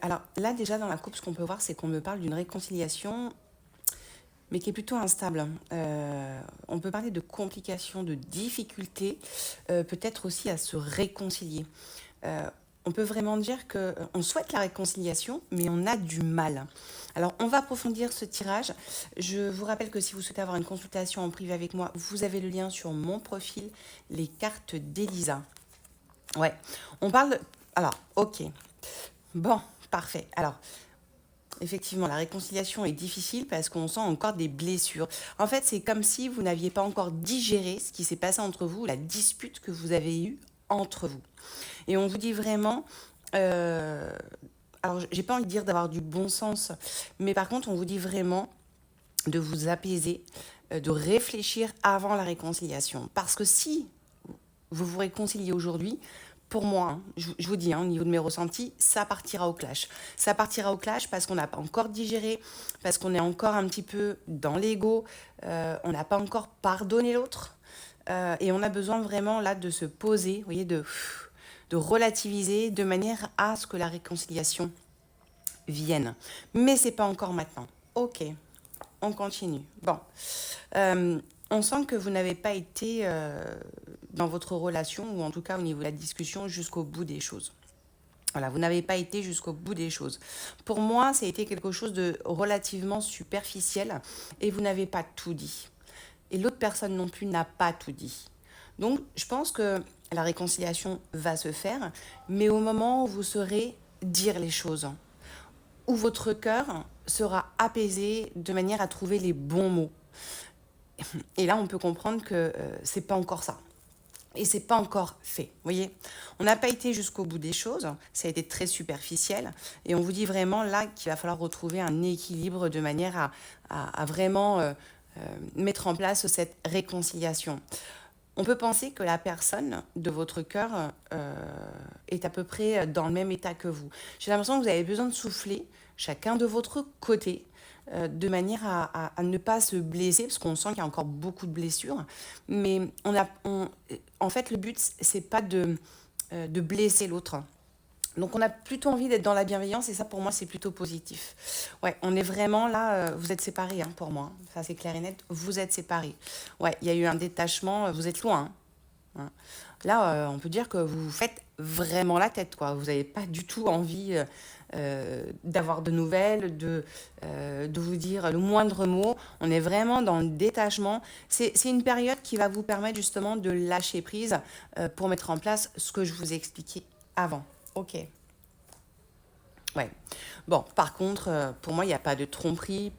Alors là, déjà, dans la coupe, ce qu'on peut voir, c'est qu'on me parle d'une réconciliation, mais qui est plutôt instable. On peut parler de complications, de difficultés, peut-être aussi à se réconcilier. Euh, on peut vraiment dire qu'on souhaite la réconciliation, mais on a du mal. Alors, on va approfondir ce tirage. Je vous rappelle que si vous souhaitez avoir une consultation en privé avec moi, vous avez le lien sur mon profil, les cartes d'Elisa. Ouais, on parle... Alors, ok. Bon, parfait. Alors, effectivement, la réconciliation est difficile parce qu'on sent encore des blessures. En fait, c'est comme si vous n'aviez pas encore digéré ce qui s'est passé entre vous, la dispute que vous avez eue entre vous. Et on vous dit vraiment, euh, alors j'ai pas envie de dire d'avoir du bon sens, mais par contre, on vous dit vraiment de vous apaiser, de réfléchir avant la réconciliation. Parce que si vous vous réconciliez aujourd'hui, pour moi, hein, je vous dis, hein, au niveau de mes ressentis, ça partira au clash. Ça partira au clash parce qu'on n'a pas encore digéré, parce qu'on est encore un petit peu dans l'ego, on n'a pas encore pardonné l'autre, et on a besoin vraiment là de se poser, vous voyez, de relativiser de manière à ce que la réconciliation vienne. Mais c'est pas encore maintenant. Ok, on continue. Bon, euh, on sent que vous n'avez pas été dans votre relation, ou en tout cas au niveau de la discussion, jusqu'au bout des choses. Voilà, vous n'avez pas été jusqu'au bout des choses. Pour moi, ça a été quelque chose de relativement superficiel et vous n'avez pas tout dit. Et l'autre personne non plus n'a pas tout dit. Donc, je pense que la réconciliation va se faire, mais au moment où vous saurez dire les choses, où votre cœur sera apaisé de manière à trouver les bons mots. Et là, on peut comprendre que c'est pas encore ça. Et c'est pas encore fait, vous voyez. On n'a pas été jusqu'au bout des choses, ça a été très superficiel, et on vous dit vraiment là qu'il va falloir retrouver un équilibre de manière à vraiment mettre en place cette réconciliation. On peut penser que la personne de votre cœur est à peu près dans le même état que vous. J'ai l'impression que vous avez besoin de souffler chacun de votre côté de manière à ne pas se blesser, parce qu'on sent qu'il y a encore beaucoup de blessures. Mais en fait, le but, c'est pas de blesser l'autre. Donc on a plutôt envie d'être dans la bienveillance et ça pour moi c'est plutôt positif. Ouais, on est vraiment là, vous êtes séparés hein, pour moi, ça c'est clair et net, vous êtes séparés. Ouais, il y a eu un détachement, vous êtes loin. Hein. Là, on peut dire que vous vous faites vraiment la tête, quoi. Vous n'avez pas du tout envie d'avoir de nouvelles, de vous dire le moindre mot. On est vraiment dans le détachement. C'est une période qui va vous permettre justement de lâcher prise pour mettre en place ce que je vous ai expliqué avant. Ok. Ouais. Bon, par contre, pour moi, il n'y a pas de tromperie.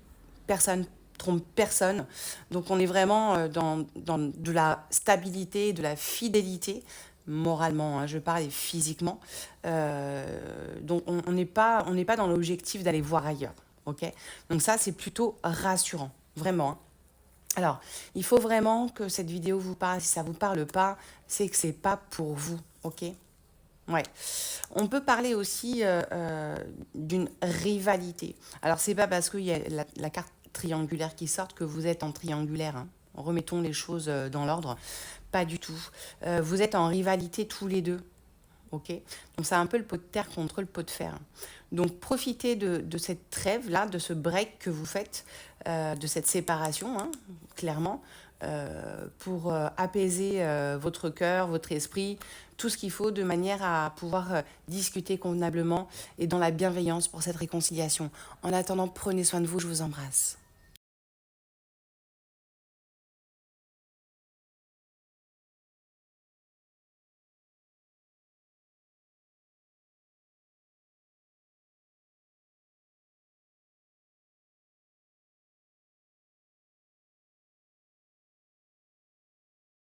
Personne trompe personne. Donc, on est vraiment dans de la stabilité, de la fidélité, moralement, hein, je parle, et physiquement. Donc, on n'est pas dans l'objectif d'aller voir ailleurs. Ok. Donc, ça, c'est plutôt rassurant. Vraiment. Hein. Alors, il faut vraiment que cette vidéo vous parle. Si ça ne vous parle pas, c'est que c'est pas pour vous. Ok. Ouais. On peut parler aussi d'une rivalité. Alors, c'est pas parce qu'il y a la carte triangulaire qui sort que vous êtes en triangulaire. Hein. Remettons les choses dans l'ordre. Pas du tout. Vous êtes en rivalité tous les deux. Ok. Donc, c'est un peu le pot de terre contre le pot de fer. Donc, profitez de cette trêve-là, de ce break que vous faites, de cette séparation, hein, clairement, pour apaiser votre cœur, votre esprit, tout ce qu'il faut de manière à pouvoir discuter convenablement et dans la bienveillance pour cette réconciliation. En attendant, prenez soin de vous, je vous embrasse.